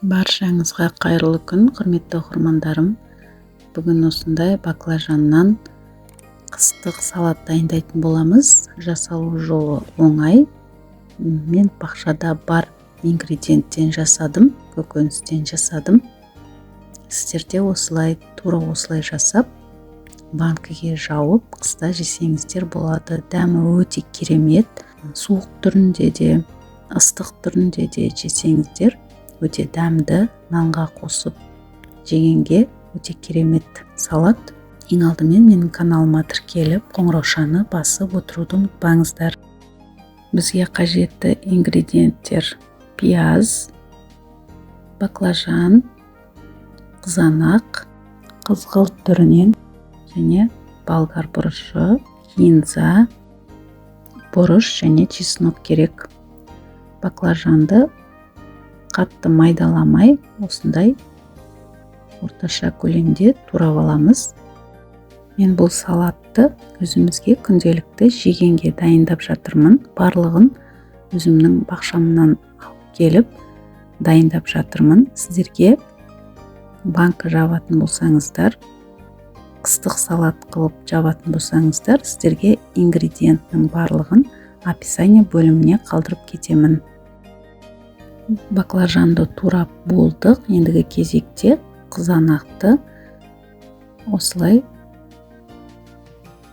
Баршаңызға қайырлы күн, құрметті оқырмандарым. Бүгін осындай баклажаннан қыстық салат дайындайтын боламыз. Жасалу жолы оңай. Мен бақшада бар ингредиенттен жасадым, көкөністен жасадым. Сіздерде тура осылай жасап, банкіге жауып, қыста жесеңіздер болады. Дәмі өте керемет. Суық түрінде де, ыстық түрінде де жесеңіздер өте дәмді, нанға қосып жегенге өте керемет салат. Ең алдымен менің каналыма тіркеліп, қоңыраушаны басып отыруды ұмытпаңыздар. Бізге қажетті ингредиенттер: пияз, баклажан, қызанақ, қызғылт түрінен және болгар бұрышы, кинза, бұрыш және чеснок керек. Баклажанды қатты майдаламай, осындай орташа көлемде турап аламыз. Мен бұл салатты өзімізге күнделікті жегенге дайындап жатырмын. Барлығын өзімнің бақшамнан алып келіп дайындап жатырмын. Сіздерге банка жабатын болсаңыздар, қыстық салат қылып жабатын болсаңыздар, сіздерге ингредиенттің барлығын описание бөліміне қалдырып кетемін. Баклажанды турап болдық. Ендігі кезекте қызанақты осылай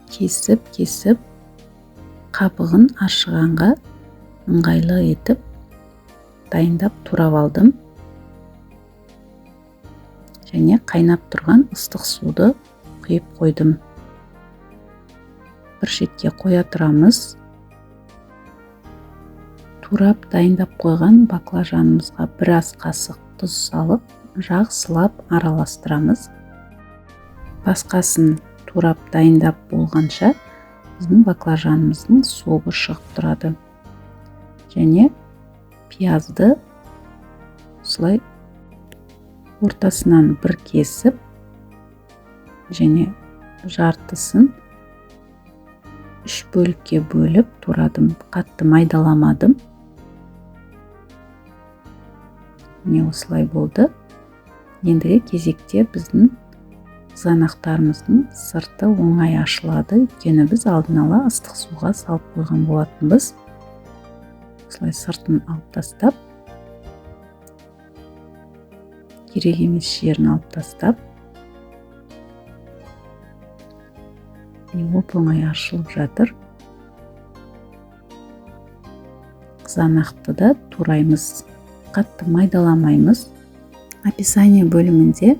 кесіп қабығын ашығанға ыңғайлы етіп дайындап турап алдым. Және қайнап тұрған ыстық суды құйып қойдым. Бір шетке қоя тұрамыз. Турап дайындап қойған баклажанымызға біраз қасық тұз салып, жақсылап араластырамыз. Басқасын турап дайындап болғанша біздің баклажанымыздың суы шығып тұрады. Және пиязды осылай ортасынан бір кесіп және жартысын 3 бөлікке бөліп турадым. Қатты майдаламадым. Міне осылай болды. Ендігі кезекте біздің қызанақтарымыздың сырты оңай ашылады. Өйткені біз алдын ала ыстық суға салып қойған болатынбыз. Осылай сыртын алып тастап, керек емес жерін алып тастап, оп-оңай ашылып жатыр. Қызанақты да тураймыз. Қатты майдаламаймыз. Описание бөлімінде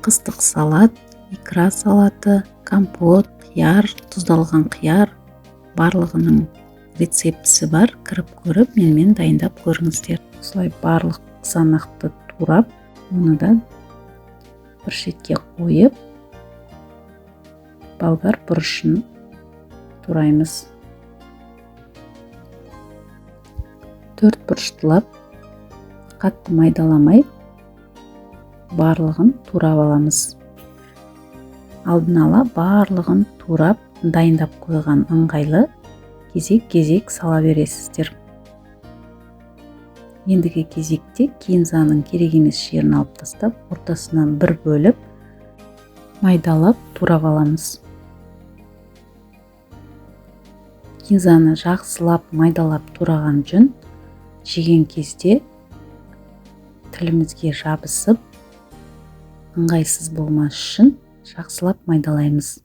қыстық салат, икра салаты, компот, қияр, тұздалған қияр барлығының рецептісі бар. Кіріп көріп, менімен дайындап көріңіздер. Осылай барлық қызанақты турап, оны да бір шетке қойып, болгар бұрышын тураймыз. 4 бұрыштылап, қатты майдаламай, барлығын турап аламыз. Алдын ала барлығын турап, дайындап қойған ыңғайлы, кезек-кезек сала бересіздер. Ендігі кезекте кинзаның керек емес жерін алып тастап, ортасынан бір бөліп, майдалап турап аламыз. Кинзаны жақсылап майдалап тураған жөн, жеген кезде тілімізге жабысып, ыңғайсыз болмас үшін жақсылап майдалаймыз.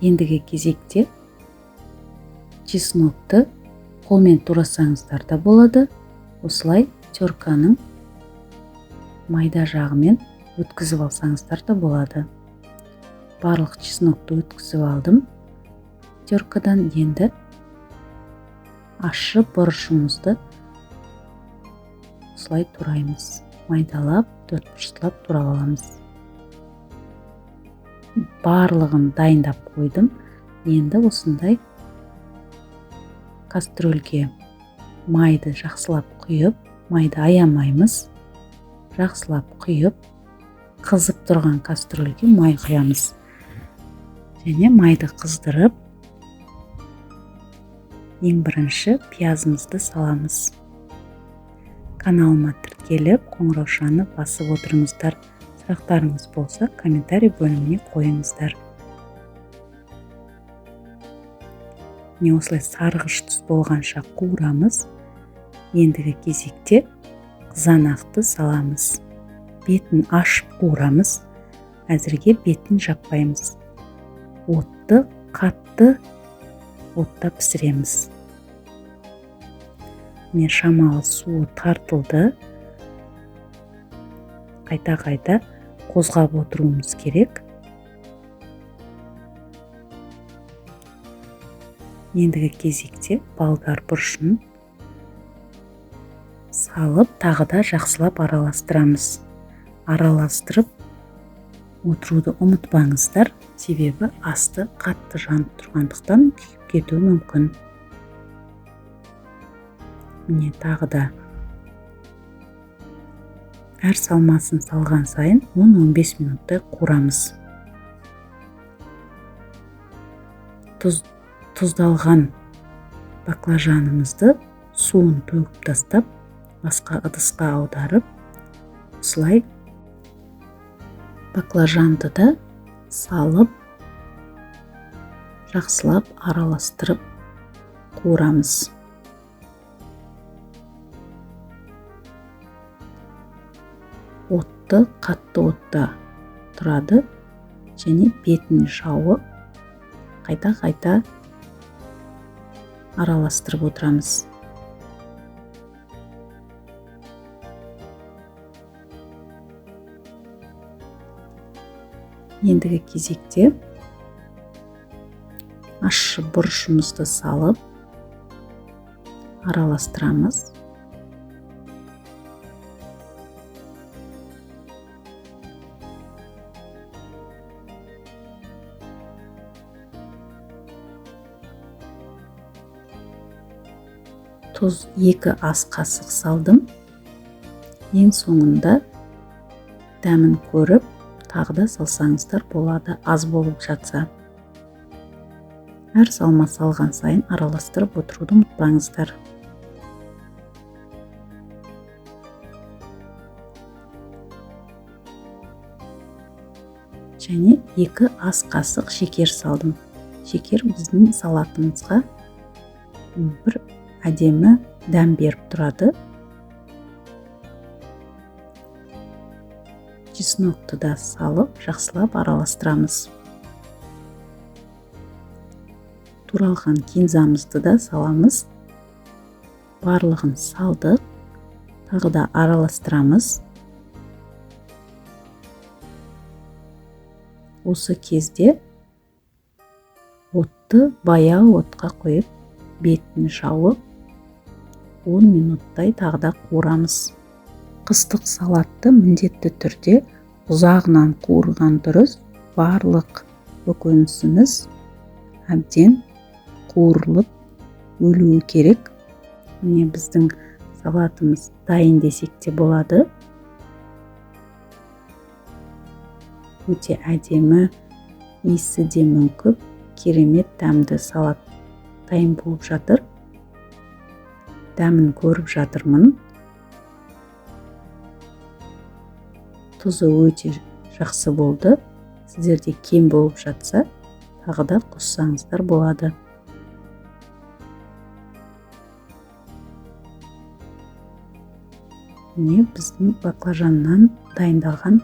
Ендігі кезекте чеснокты қолмен турасаңыздар да болады. Осылай терканың майда жағымен өткізіп алсаңыздар да болады. Барлық чеснокты өткізіп алдым. Теркадан енді ащы бұрышымызды осылай тураймыз. Майдалап, 4 бұрыштылап турап аламыз. Барлығын дайындап қойдым. Енді осындай кастрөлге майды жақсылап құйып, майды аямаймыз. Жақсылап құйып, қызып тұрған кастрөлге май құямыз. Және майды қыздырып, Ең бірінші пиязымызды саламыз. Каналыма тіркеліп, қоңыраушаны басып отырыңыздар. Сұрақтарыңыз болса, комментарий бөліміне қойыңыздар. Міне осылай сарғыш түс болғанша қуырамыз. Ендігі кезекте қызанақты саламыз. Бетін ашып қуырамыз. Әзірге бетін жаппаймыз. Отты қатты отта пісіреміз. Міне шамалы суы тартылды. Қайта-қайта қозғап отыруымыз керек. Ендігі кезекте болгар бұрышын салып, тағы да жақсылап араластырамыз. Араластырып отыруды ұмытпаңыздар, себебі асты қатты жанып тұрғандықтан күйіп кетуі мүмкін. Міне тағы да әр салмасын салған сайын 10-15 минуттай қуырамыз. Тұздалған баклажанымызды суын төгіп тастап, басқа ыдысқа аударып, осылай баклажанды да салып, жақсылап араластырып қуырамыз. Отты қатты отта тұрады және бетін жауып, қайта-қайта араластырып отырамыз. Ендігі кезекте ащы бұрышымызды салып араластырамыз. Тұз 2 ас қасық салдым. Ең соңында дәмін көріп, тағы да салсаңыздар болады, аз болып жатса. Әр салма салған сайын араластырып отыруды ұмытпаңыздар. Және 2 ас қасық шекер салдым. Шекер біздің салатымызға бір әдемі дәм беріп тұрады. Чеснокты да салып, жақсылап араластырамыз. Туралған кинзамызды да саламыз. Барлығын салдық. Тағы да араластырамыз. Осы кезде отты баяу отқа қойып, бетін жауып, 10 минуттай тағы да қуырамыз. Қыстық салатты міндетті түрде ұзағынан қуырған дұрыс. Барлық көкөнісіміз әбден қуырылып өлуі керек. Міне біздің салатымыз дайын десек те болады. Өте әдемі, иісі де мүңкіп, керемет дәмді салат дайын болып жатыр. Дәмін көріп жатырмын. Тұзы өте жақсы болды. Сіздерде кем болып жатса, тағы да қоссаңыздар болады. Міне біздің баклажаннан дайындалған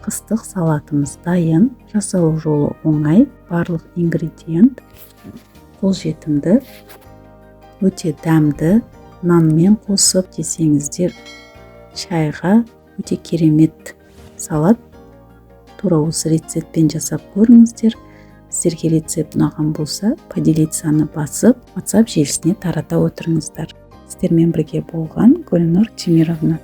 қыстық салатымыз дайын. Жасалу жолы оңай, барлық ингредиент қолжетімді, өте дәмді. Нанмен қосып жесеңіздер, шайға өте керемет салат. Тура осы рецептпен жасап көріңіздер. Сіздерге рецепт ұнаған болса, поделицаны басып, WhatsApp желісіне тарата отырыңыздар. Сіздермен бірге болған Гүлнұр Темировна.